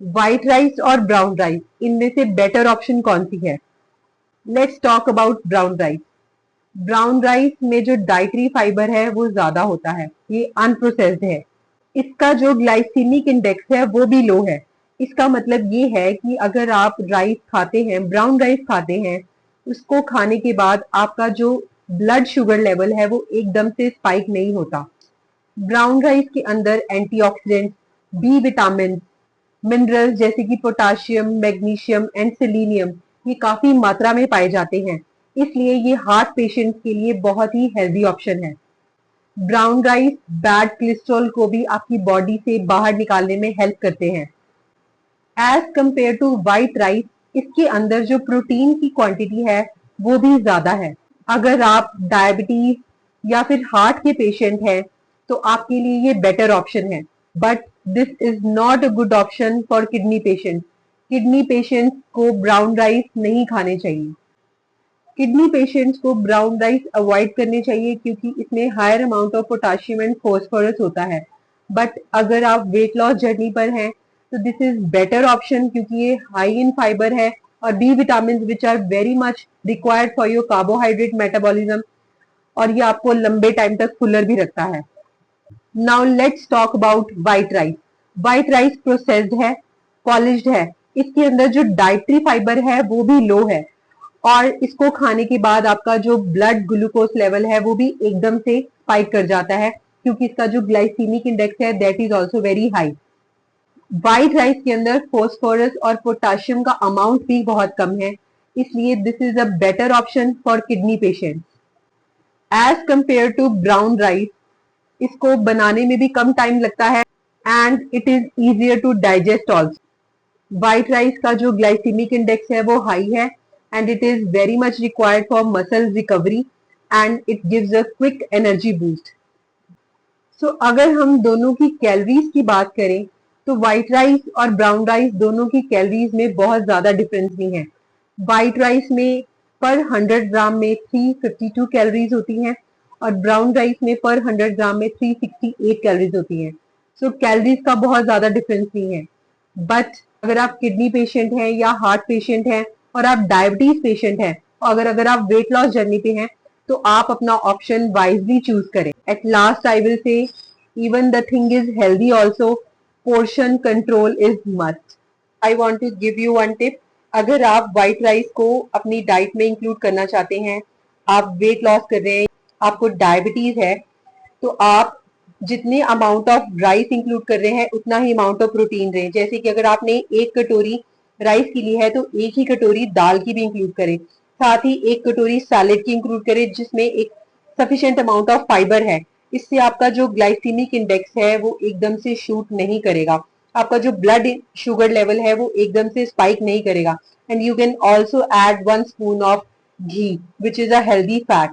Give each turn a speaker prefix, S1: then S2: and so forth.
S1: White rice और brown rice, इनमें से बेटर ऑप्शन कौन सी है? Let's talk about brown rice. Brown rice में जो डाइटरी फाइबर है वो ज्यादा होता है, ये अनप्रोसेस्ड है। इसका जो ग्लाइसीमिक इंडेक्स है वो भी लो है। इसका मतलब ये है कि अगर आप राइस खाते हैं, ब्राउन राइस खाते हैं, उसको खाने के बाद आपका जो ब्लड शुगर लेवल है वो एकदम से स्पाइक नहीं होता। ब्राउन राइस के अंदर एंटीऑक्सीडेंट, बी विटामिन, मिनरल्स जैसे कि पोटाशियम, मैग्नीशियम एंड सेलेनियम, ये काफी मात्रा में पाए जाते हैं। इसलिए ये हार्ट पेशेंट्स के लिए बहुत ही हेल्दी ऑप्शन है। ब्राउन राइस बैड कोलेस्ट्रॉल को भी आपकी बॉडी से बाहर निकालने में हेल्प करते हैं। As compare to white rice, इसके अंदर जो प्रोटीन की क्वांटिटी है वो भी ज्यादा है। अगर आप डायबिटीज या फिर हार्ट के पेशेंट हैं तो आपके लिए ये बेटर ऑप्शन है, but this is not a good option for kidney patient. Kidney patients को ब्राउन राइस नहीं खाने चाहिए। किडनी पेशेंट्स को ब्राउन राइस अवॉइड करने चाहिए क्योंकि इसमें higher amount of potassium and phosphorus होता है। बट अगर आप वेट लॉस जर्नी पर हैं तो दिस इज बेटर ऑप्शन क्योंकि ये हाई इन फाइबर है और B vitamin which are very much required for your carbohydrate metabolism, और ये आपको लंबे टाइम तक फुलर भी रखता है। Now let's talk about white rice. White rice processed है, पॉलिश्ड है, इसके अंदर जो डाइटरी फाइबर है वो भी लो है, और इसको खाने के बाद आपका जो ब्लड ग्लूकोज लेवल है वो भी एकदम से स्पाइक कर जाता है क्योंकि इसका जो ग्लाइसीमिक इंडेक्स है that is also very high. White rice के अंदर फॉस्फोरस और पोटाशियम का अमाउंट भी बहुत कम है, इसलिए this is a better option for kidney patient as compare to brown rice. इसको बनाने में भी कम टाइम लगता है and it is easier to digest also. White rice का जो ग्लाइसीमिक इंडेक्स है वो हाई है and it is very much required for muscle recovery and it gives a quick energy boost. So अगर हम दोनों की कैलोरीज की बात करें तो व्हाइट राइस और ब्राउन राइस दोनों की कैलोरीज में बहुत ज्यादा डिफरेंस नहीं है। व्हाइट राइस में पर 100 ग्राम में 352 कैलोरीज होती हैं और ब्राउन राइस में पर 100 ग्राम में 368 कैलोरीज होती हैं। सो कैलोरीज का बहुत ज्यादा डिफरेंस नहीं है। बट अगर आप किडनी पेशेंट हैं या हार्ट पेशेंट हैं और आप डायबिटीज पेशेंट हैं और अगर आप वेट लॉस जर्नी पे हैं तो आप अपना ऑप्शन वाइजली चूज करें। At last I will say even the thing is healthy also, portion control is must. I want to give you one tip. अगर आप व्हाइट राइस को अपनी डाइट में इंक्लूड करना चाहते हैं, आप वेट लॉस कर रहे हैं, आपको डायबिटीज है, तो आप जितने अमाउंट ऑफ राइस इंक्लूड कर रहे हैं उतना ही अमाउंट ऑफ प्रोटीन रहे। जैसे कि अगर आपने एक कटोरी राइस की ली है तो एक ही कटोरी दाल की भी इंक्लूड करें, साथ ही एक कटोरी सैलेड की इंक्लूड करें जिसमें एक सफिशिएंट अमाउंट ऑफ फाइबर है। इससे आपका जो ग्लाइसीमिक इंडेक्स है वो एकदम से शूट नहीं करेगा, आपका जो ब्लड शुगर लेवल है वो एकदम से स्पाइक नहीं करेगा। And you can also add 1 spoon of ghee which is a healthy fat.